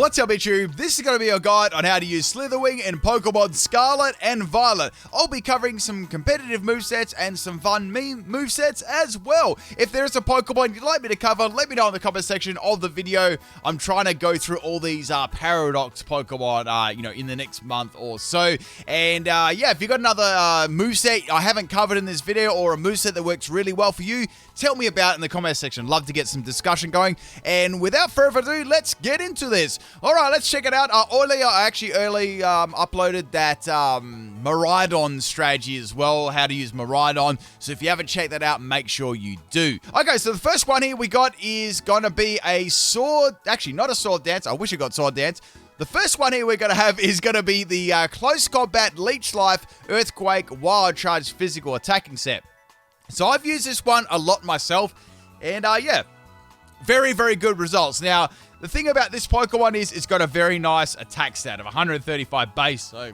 What's up, YouTube? This is going to be a guide on how to use Slither Wing in Pokemon Scarlet and Violet. I'll be covering some competitive movesets and some fun meme movesets as well. If there is a Pokemon you'd like me to cover, let me know in the comment section of the video. I'm trying to go through all these Paradox Pokemon, in the next month or so. And yeah, if you've got another moveset I haven't covered in this video or a moveset that works really well for you, tell me about it in the comment section. Love to get some discussion going. And without further ado, let's get into this. Alright, let's check it out. I actually early uploaded that Miraidon strategy as well, how to use Miraidon. So if you haven't checked that out, make sure you do. Okay, so the first one here we got is going to be a sword, actually not a sword dance, I wish it got sword dance. The first one here we're going to have is going to be the Close Combat Leech Life Earthquake Wild Charge Physical Attacking set. So I've used this one a lot myself, and yeah, very, very good results. Now, the thing about this Pokemon is it's got a very nice attack stat of 135 base. So,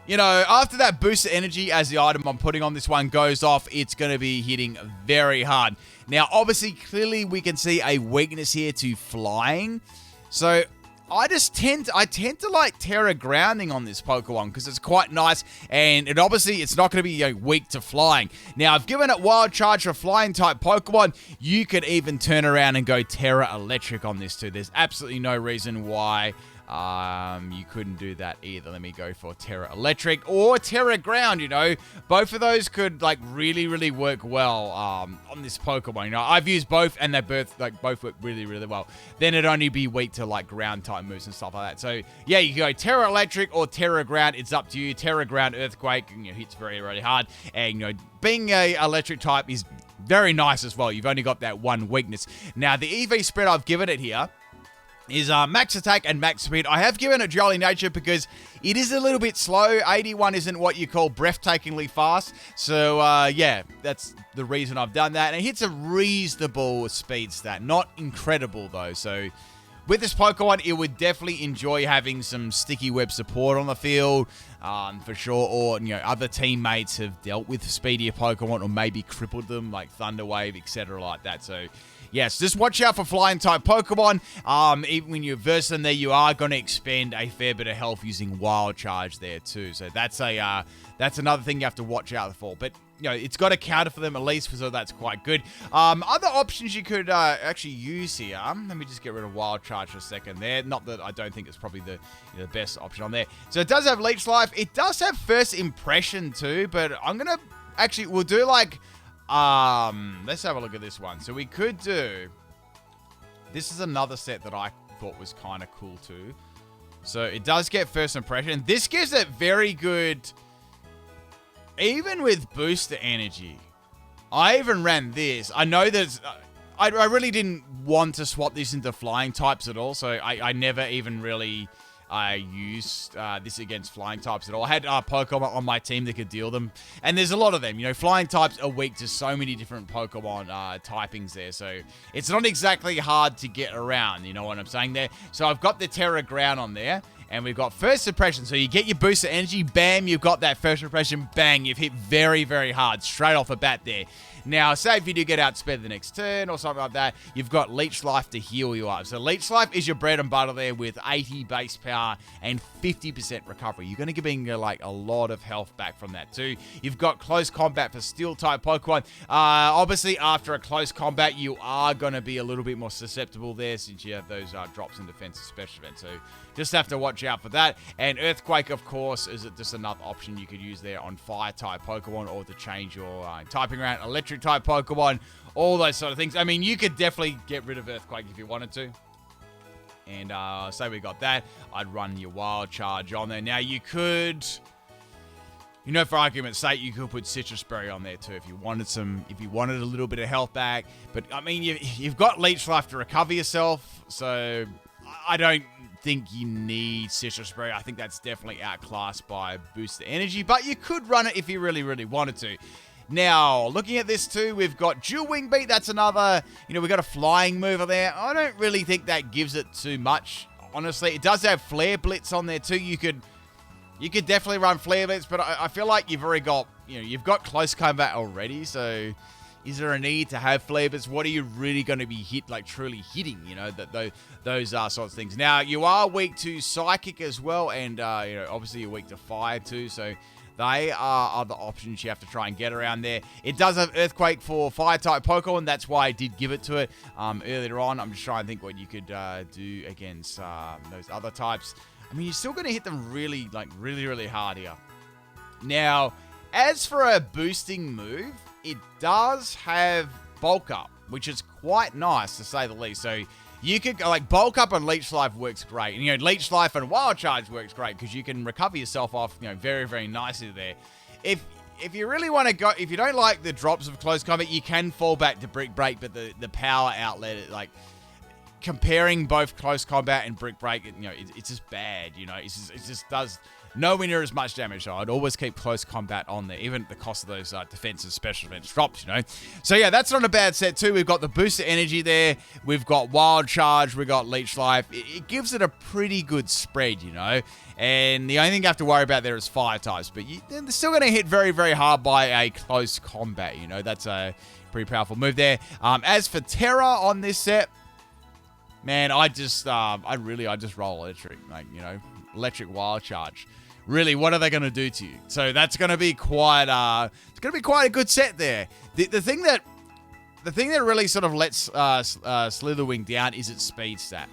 after that boost of energy as the item I'm putting on this one goes off, it's going to be hitting very hard. Now, obviously, clearly we can see a weakness here to flying. So, I tend to like Terra Grounding on this Pokemon because it's quite nice, and it's not going to be weak to flying. Now, I've given it Wild Charge for flying type Pokemon. You could even turn around and go Terra Electric on this too. There's absolutely no reason why you couldn't do that either. Let me go for Terra Electric or Terra Ground, Both of those could really, really work well on this Pokemon. I've used both and they both work really, really well. Then it'd only be weak to ground type moves and stuff like that. So yeah, you can go Terra Electric or Terra Ground. It's up to you. Terra Ground Earthquake hits very, really hard. And being a electric type is very nice as well. You've only got that one weakness. Now the EV spread I've given it here is max attack and max speed. I have given it Jolly Nature because it is a little bit slow. 81 isn't what you call breathtakingly fast. So, yeah, that's the reason I've done that. And it hits a reasonable speed stat. Not incredible, though. So, with this Pokemon, it would definitely enjoy having some sticky web support on the field, for sure. Or, other teammates have dealt with speedier Pokemon or maybe crippled them, like Thunder Wave, etc. like that. So, yes, just watch out for flying type Pokemon. Even when you verse them there, you are going to expend a fair bit of health using Wild Charge there too. So that's another thing you have to watch out for. But it's got a counter for them at least, so that's quite good. Other options you could actually use here. Let me just get rid of Wild Charge for a second there. Not that I don't think it's probably the best option on there. So it does have Leech Life. It does have First Impression too, but we'll do let's have a look at this one. So we could do, this is another set that I thought was kind of cool too. So it does get First Impression. This gives it very good, even with booster energy. I even ran this. I know that I really didn't want to swap this into flying types at all. So I never even really used this against flying types at all. I had Pokemon on my team that could deal them. And there's a lot of them. Flying types are weak to so many different Pokemon typings there. So it's not exactly hard to get around. You know what I'm saying there? So I've got the Terra Ground on there. And we've got First Impression. So you get your boost of energy. Bam, you've got that First Impression. Bang, you've hit very, very hard straight off the bat there. Now, say if you do get outsped the next turn or something like that, you've got Leech Life to heal you up. So Leech Life is your bread and butter there with 80 base power and 50% recovery. You're going to get a lot of health back from that too. You've got Close Combat for Steel type Pokemon. Obviously, after a Close Combat, you are going to be a little bit more susceptible there since you have those drops in defense and special event. So just have to watch out for that. And Earthquake, of course, is just another option you could use there on Fire type Pokemon or to change your typing around Electric type Pokemon, all those sort of things. I mean, you could definitely get rid of Earthquake if you wanted to. And say we got that, I'd run your Wild Charge on there. Now you could, for argument's sake, you could put Citrus Berry on there too if you wanted a little bit of health back. But I mean, you've got Leech Life to recover yourself, so I don't think you need Citrus Berry. I think that's definitely outclassed by Booster Energy, but you could run it if you really, really wanted to. Now, looking at this too, we've got Dual Wing Beat. That's another, we've got a flying mover there. I don't really think that gives it too much, honestly. It does have Flare Blitz on there too. You could definitely run Flare Blitz, but I feel like you've already got, you've got Close Combat already, so Is there a need to have flavors? What are you really going to be truly hitting? You know, those sorts of things. Now, you are weak to Psychic as well, and obviously you're weak to Fire too. So they are other options you have to try and get around there. It does have Earthquake for Fire-type Pokemon. That's why I did give it to it earlier on. I'm just trying to think what you could do against those other types. I mean, you're still going to hit them really, really hard here. Now, as for a boosting move, it does have Bulk Up, which is quite nice to say the least. So you could go Bulk Up and Leech Life works great. And, Leech Life and Wild Charge works great because you can recover yourself off, very, very nicely there. If you really want to go, if you don't like the drops of Close Combat, you can fall back to Brick Break, but the power outlet, comparing both Close Combat and Brick Break, it's just bad, it just does nowhere near as much damage. So I'd always keep Close Combat on there, even at the cost of those defensive special defense drops, So yeah, that's not a bad set too. We've got the Booster Energy there. We've got Wild Charge. We've got Leech Life. It gives it a pretty good spread, And the only thing you have to worry about there is Fire types. But they're still going to hit very, very hard by a Close Combat, That's a pretty powerful move there. As for Terra on this set, man, I just roll Electric, Electric Wild Charge. Really, what are they going to do to you? So that's going to be quite a good set there. The thing that really sort of lets Slither Wing down is its speed stat.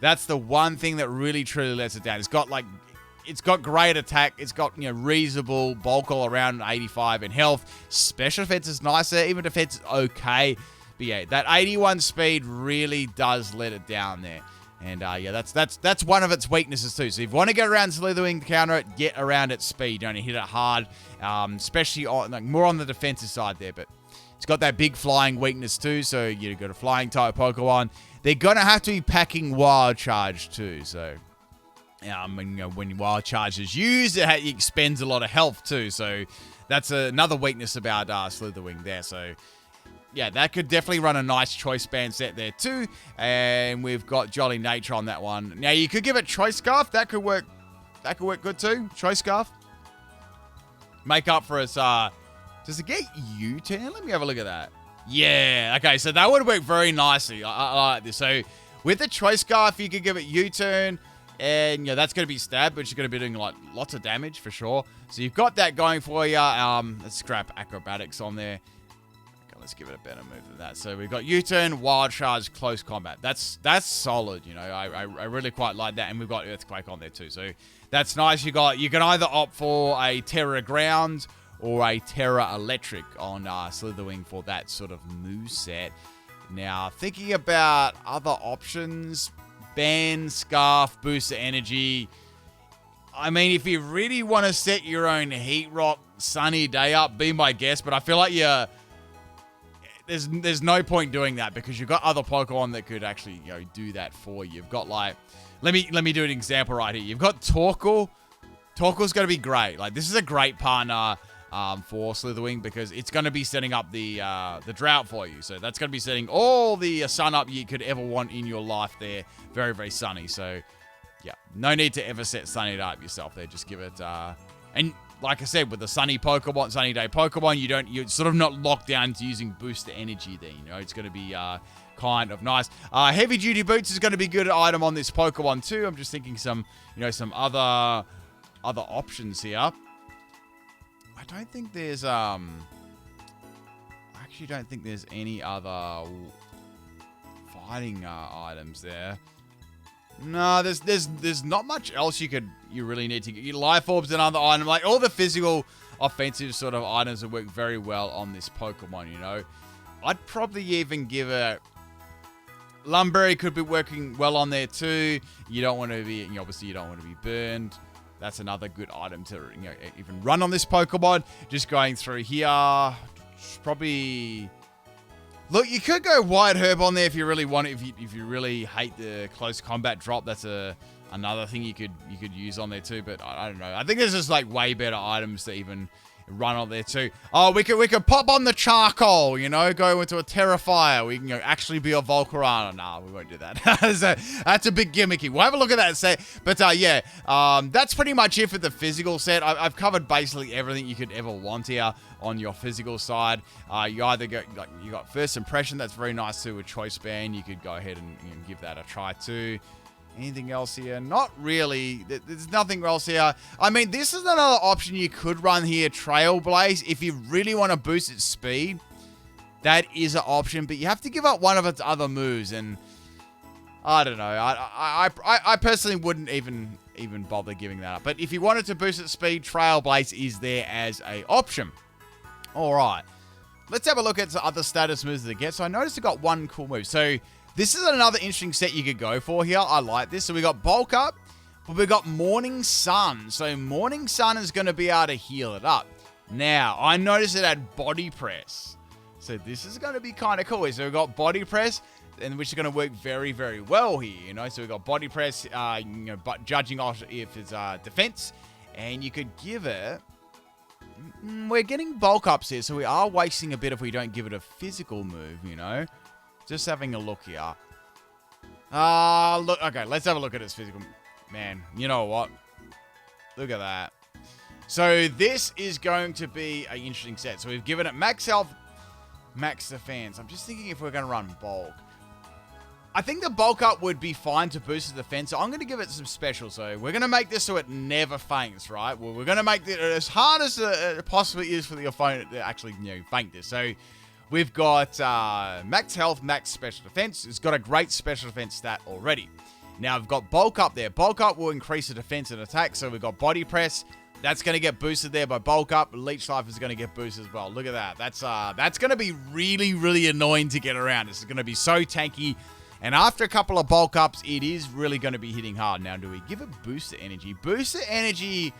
That's the one thing that really truly lets it down. It's got great attack. It's got reasonable bulk all around 85 in health. Special defense is nicer. Even defense is okay. But yeah, that 81 speed really does let it down there. And yeah, that's one of its weaknesses too. So if you want to get around Slither Wing to counter it, get around its speed. Don't hit it hard, especially more on the defensive side there. But it's got that big flying weakness too. So you've got a flying type Pokemon. They're gonna have to be packing Wild Charge too. So when Wild Charge is used, it expends a lot of health too. So that's another weakness about Slither Wing there. So yeah, that could definitely run a nice Choice Band set there too. And we've got Jolly Nature on that one. Now, you could give it Choice Scarf. That could work good too. Choice Scarf. Make up for its, does it get U-turn? Let me have a look at that. Yeah, okay, so that would work very nicely. I like this. So, with the Choice Scarf, you could give it U-turn. And, that's going to be stab, but you're going to be doing, lots of damage for sure. So, you've got that going for you. Let's scrap Acrobatics on there. Let's give it a better move than that. So we've got U-turn, Wild Charge, Close Combat. That's solid, I really quite like that. And we've got Earthquake on there too. So that's nice. You can either opt for a Terra Ground or a Terra Electric on Slither Wing for that sort of moveset. Now, thinking about other options, Band, Scarf, Booster Energy. I mean, if you really want to set your own Heat Rock Sunny Day up, be my guest. But I feel like there's no point doing that because you've got other Pokemon that could actually do that for you. You've got let me do an example right here. You've got Torkoal. Torkoal's going to be great. This is a great partner for Slither Wing because it's going to be setting up the drought for you. So that's going to be setting all the sun up you could ever want in your life there. Very, very sunny. So yeah, no need to ever set Sunny Day up yourself there. Just give it and like I said, with the Sunny Day Pokemon, you're sort of not locked down to using Booster Energy there. It's going to be kind of nice. Heavy Duty Boots is going to be a good item on this Pokemon too. I'm just thinking some other options here. I don't think there's I actually don't think there's any other fighting items there. No, there's not much else you really need to get. Your Life Orb's another item. All the physical, offensive sort of items that work very well on this Pokemon, I'd probably even give it... Lumberry could be working well on there too. You don't want to be... Obviously, you don't want to be burned. That's another good item to even run on this Pokemon. Just going through here. Probably... Look, you could go White Herb on there if you really want it. If you really hate the Close Combat drop, that's another thing you could use on there too. But I don't know. I think there's just way better items to even run on there too. Oh, we could pop on the charcoal, you know, go into a Terrifier. We can actually be a Volcarona. Nah, we won't do that. That's a bit gimmicky. We'll have a look at that set. But yeah, that's pretty much it for the physical set. I've covered basically everything you could ever want here on your physical side. You either you got First Impression, that's very nice too with Choice Band. You could go ahead and give that a try too. Anything else here? Not really. There's nothing else here. I mean, this is another option you could run here, Trailblaze. If you really want to boost its speed, that is an option. But you have to give up one of its other moves. And I don't know. I personally wouldn't even bother giving that up. But if you wanted to boost its speed, Trailblaze is there as an option. All right. Let's have a look at some other status moves that it gets. So I noticed it got one cool move. So this is another interesting set you could go for here. I like this. So we got Bulk Up, but we got Morning Sun. So Morning Sun is going to be able to heal it up. Now, I noticed it had Body Press. So this is going to be kind of cool. So we've got Body Press, and which is going to work very, very well here. You know, so we've got Body Press, but judging off if it's defense, and you could give it. We're getting Bulk Ups here, so we are wasting a bit if we don't give it a physical move, you know. Just having a look here. Look. Okay, let's have a look at its physical. Man, you know what? Look at that. So this is going to be an interesting set. So we've given it max health, max defense. I'm just thinking if we're going to run bulk. I think the bulk up would be fine to boost the defense. So I'm going to give it some special. So we're going to make this so it never faints, right? Well, we're going to make it as hard as it possibly is for the opponent to actually, faint this. So we've got max health, max special defense. It's got a great special defense stat already. Now, we've got bulk up there. Bulk up will increase the defense and attack. So we've got body press. That's going to get boosted there by bulk up. Leech life is going to get boosted as well. Look at that. That's going to be really, really annoying to get around. This is going to be so tanky. And after a couple of bulk ups, it is really going to be hitting hard. Now, do we give it booster energy? Booster energy.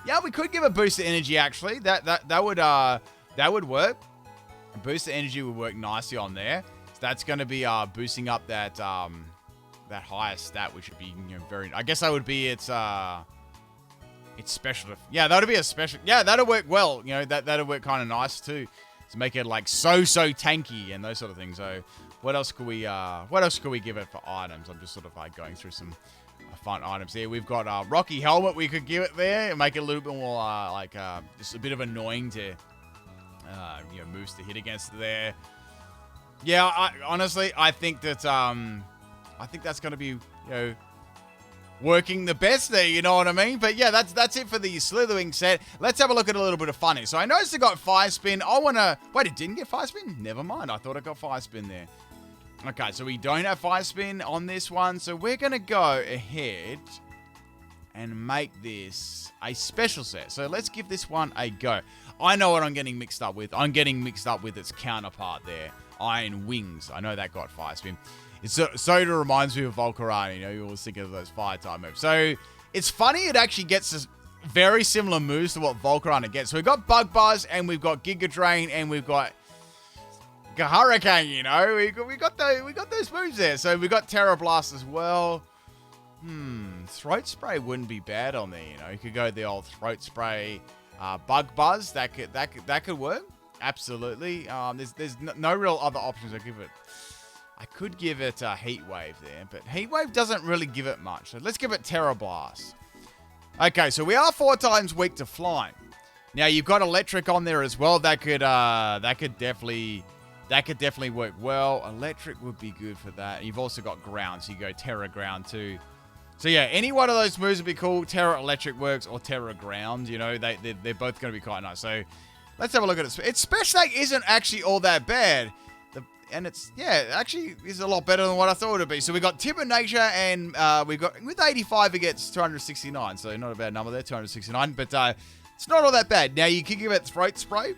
Yeah, we could give it booster energy, actually. That would work. Booster energy would work nicely on there. So that's going to be boosting up that higher stat, which would be very. I guess that would be its special. Yeah, that would be a special. Yeah, that'll work well. That'll work kind of nice too, to make it like so tanky and those sort of things. So what else could we give it for items? I'm just sort of like going through some fun items here. We've got Rocky Helmet. We could give it there and make it a little bit more just a bit of annoying to moves to hit against there. Yeah, I think that's going to be working the best there, you know what I mean? But yeah, that's it for the Slither Wing set. Let's have a look at a little bit of fun here. So I noticed it got Fire Spin. Wait, it didn't get Fire Spin? Never mind. I thought it got Fire Spin there. Okay, so we don't have Fire Spin on this one. So we're going to go ahead and make this a special set. So let's give this one a go. I know what I'm getting mixed up with. I'm getting mixed up with its counterpart there. Iron Wings. I know that got Fire Spin. It sort of reminds me of Volcarona. You always think of those fire type moves. So it's funny it actually gets this very similar moves to what Volcarona gets. So we've got Bug Buzz, and we've got Giga Drain, and we've got Hurricane. We got those moves there. So we've got Terra Blast as well. Throat Spray wouldn't be bad on there. You could go the old Throat Spray, Bug Buzz. That could work. Absolutely. There's no real other options I give it. I could give it a Heat Wave there, but Heat Wave doesn't really give it much. So let's give it Terra Blast. Okay, so we are 4 times weak to flying. Now you've got Electric on there as well. That could definitely work well. Electric would be good for that. You've also got Ground, so you go Terra Ground too. So yeah, any one of those moves would be cool. Terra Electric works, or Terra Ground. They're both going to be quite nice. So let's have a look at it. Its special attack isn't actually all that bad. And actually is a lot better than what I thought it would be. So we got Timid Nature, and we got with 85 it gets 269. So not a bad number there, 269. But it's not all that bad. Now you can give it Throat Spray.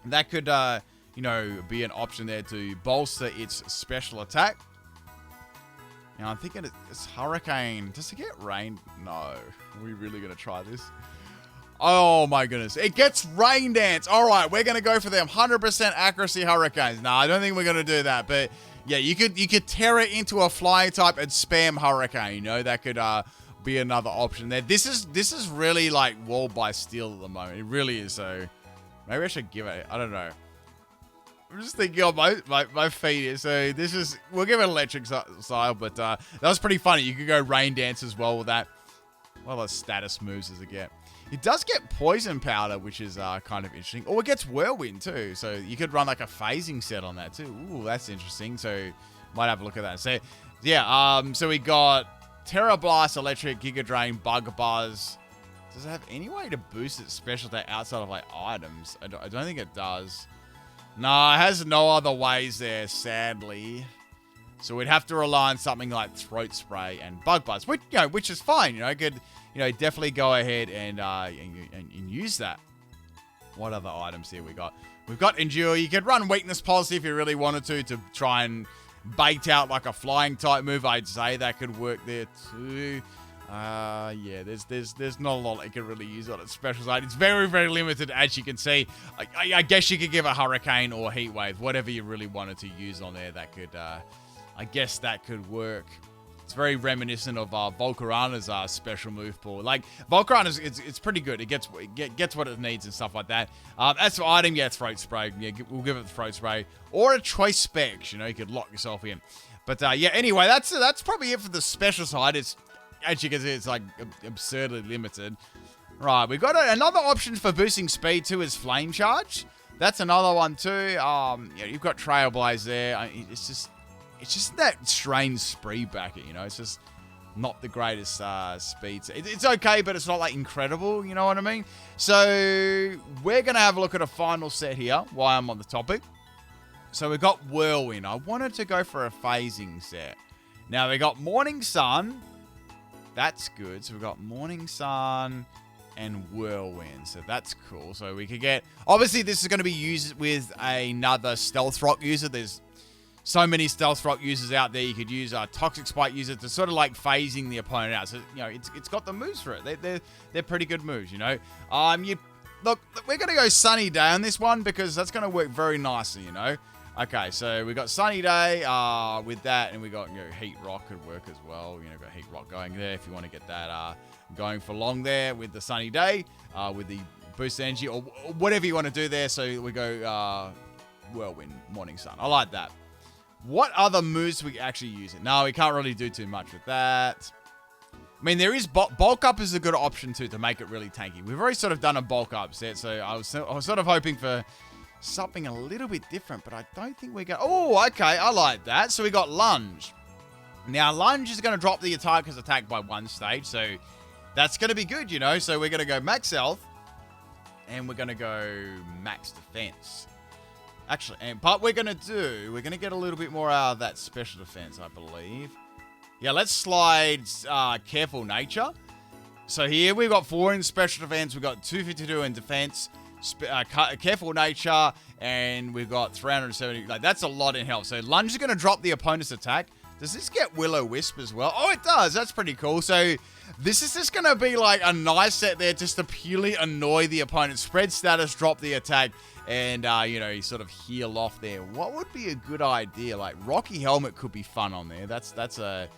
That could be an option there to bolster its special attack. Now I'm thinking it's Hurricane. Does it get Rain? No. Are we really gonna try this? Oh my goodness. It gets Rain Dance. All right, we're going to go for them 100% accuracy Hurricanes. No, I don't think we're going to do that. But yeah, you could tear it into a flying type and spam Hurricane. That could be another option there. This is really like wall by steel at the moment. It really is. So maybe I should give it. I don't know. I'm just thinking on my feet here. So we'll give it electric style, but that was pretty funny. You could go rain dance as well with that. Well, as status moves as it get. It does get poison powder, which is kind of interesting. Or it gets whirlwind too. So you could run like a phasing set on that too. Ooh, that's interesting. So might have a look at that. So yeah, so we got Terra Blast, Electric, Giga Drain, Bug Buzz. Does it have any way to boost its special attack outside of like items? I don't think it does. No, it has no other ways there, sadly. So we'd have to rely on something like Throat Spray and Bug Buzz, which is fine. Could definitely go ahead and use that. What other items here we got? We've got Endure. You could run Weakness Policy if you really wanted to try and bait out like a flying type move. I'd say that could work there too. Yeah, there's not a lot I can really use on its special side. It's very, very limited, as you can see. I guess you could give a Hurricane or Heat Wave, whatever you really wanted to use on there. That could, I guess that could work. It's very reminiscent of Volcarana's special move pool. Like Volcarana's, it's pretty good. It gets what it needs and stuff like that. As for item, yeah, Throat Spray. Yeah, we'll give it the Throat Spray or a Choice Specs. You could lock yourself in. But yeah, anyway, that's probably it for the special side. It's, as you can see, it's like absurdly limited. Right, we've got another option for boosting speed too is Flame Charge. That's another one too. Yeah, you've got Trailblaze there. It's just that strange spree bracket, It's just not the greatest speeds. It's okay, but it's not like incredible, you know what I mean? So we're gonna have a look at a final set here while I'm on the topic. So we've got Whirlwind. I wanted to go for a phasing set. Now we got Morning Sun. That's good. So we've got Morning Sun and Whirlwind. So that's cool. So we could get... Obviously, this is going to be used with another Stealth Rock user. There's so many Stealth Rock users out there. You could use a Toxic Spike user to sort of like phasing the opponent out. So, it's got the moves for it. They're pretty good moves, Look, we're going to go Sunny Day on this one because that's going to work very nicely, Okay, so we got Sunny Day with that, and we got Heat Rock could work as well. Got Heat Rock going there if you want to get that going for long there with the Sunny Day, with the boost energy or whatever you want to do there. So we go Whirlwind, Morning Sun. I like that. What other moves we actually use it? No, we can't really do too much with that. I mean, there is bulk up is a good option too to make it really tanky. We've already sort of done a bulk up set, so I was sort of hoping for something a little bit different, but I don't think we're going to... Oh, okay, I like that. So we got Lunge. Now, Lunge is going to drop the attackers attack by 1 stage, so that's going to be good, So we're going to go Max Health, and we're going to go Max Defense. Actually, and what we're going to get a little bit more out of that Special Defense, I believe. Yeah, let's slide Careful Nature. So here we've got 4 in Special Defense, we've got 252 in Defense, Careful Nature, and we've got 370. Like, that's a lot in health. So Lunge is going to drop the opponent's attack. Does this get Will-O-Wisp as well? Oh, it does. That's pretty cool. So this is just going to be like a nice set there just to purely annoy the opponent. Spread status, drop the attack, and, you sort of heal off there. What would be a good idea? Like, Rocky Helmet could be fun on there. That's an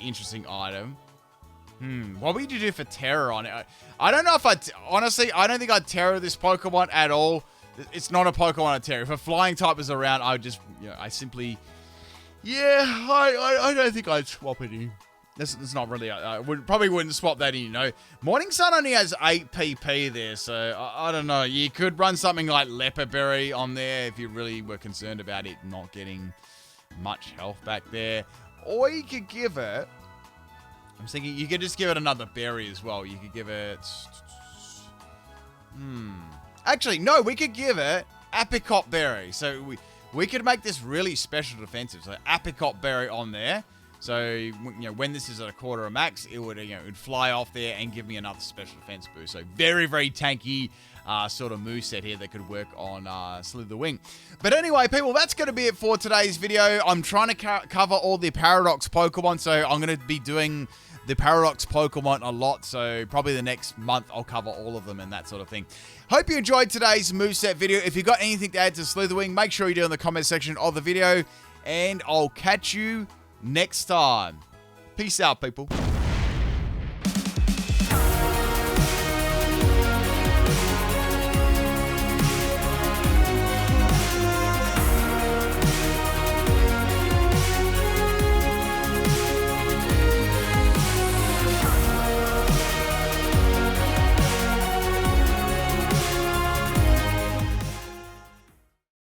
interesting item. What would you do for Terror on it? I don't know if honestly, I don't think I'd Terror this Pokemon at all. It's not a Pokemon I'd Terror. If a flying type is around, I would just, I simply, I don't think I'd swap it in. It's not really, probably wouldn't swap that in, Morning Sun only has 8 PP there, so I don't know. You could run something like Leopard Berry on there if you really were concerned about it not getting much health back there. Or you could give it... I'm thinking you could just give it another berry as well. You could give it... Actually, no, we could give it Apricot Berry. So we could make this really special defensive. So Apricot Berry on there. So, when this is at a quarter of max, it would, it would fly off there and give me another special defense boost. So very, very tanky sort of moveset here that could work on Slither Wing. But anyway, people, that's going to be it for today's video. I'm trying to cover all the Paradox Pokemon, so I'm going to be doing the Paradox Pokemon a lot, so probably the next month I'll cover all of them and that sort of thing. Hope you enjoyed today's moveset video. If you got anything to add to Slither Wing, make sure you do in the comment section of the video, and I'll catch you next time. Peace out, people.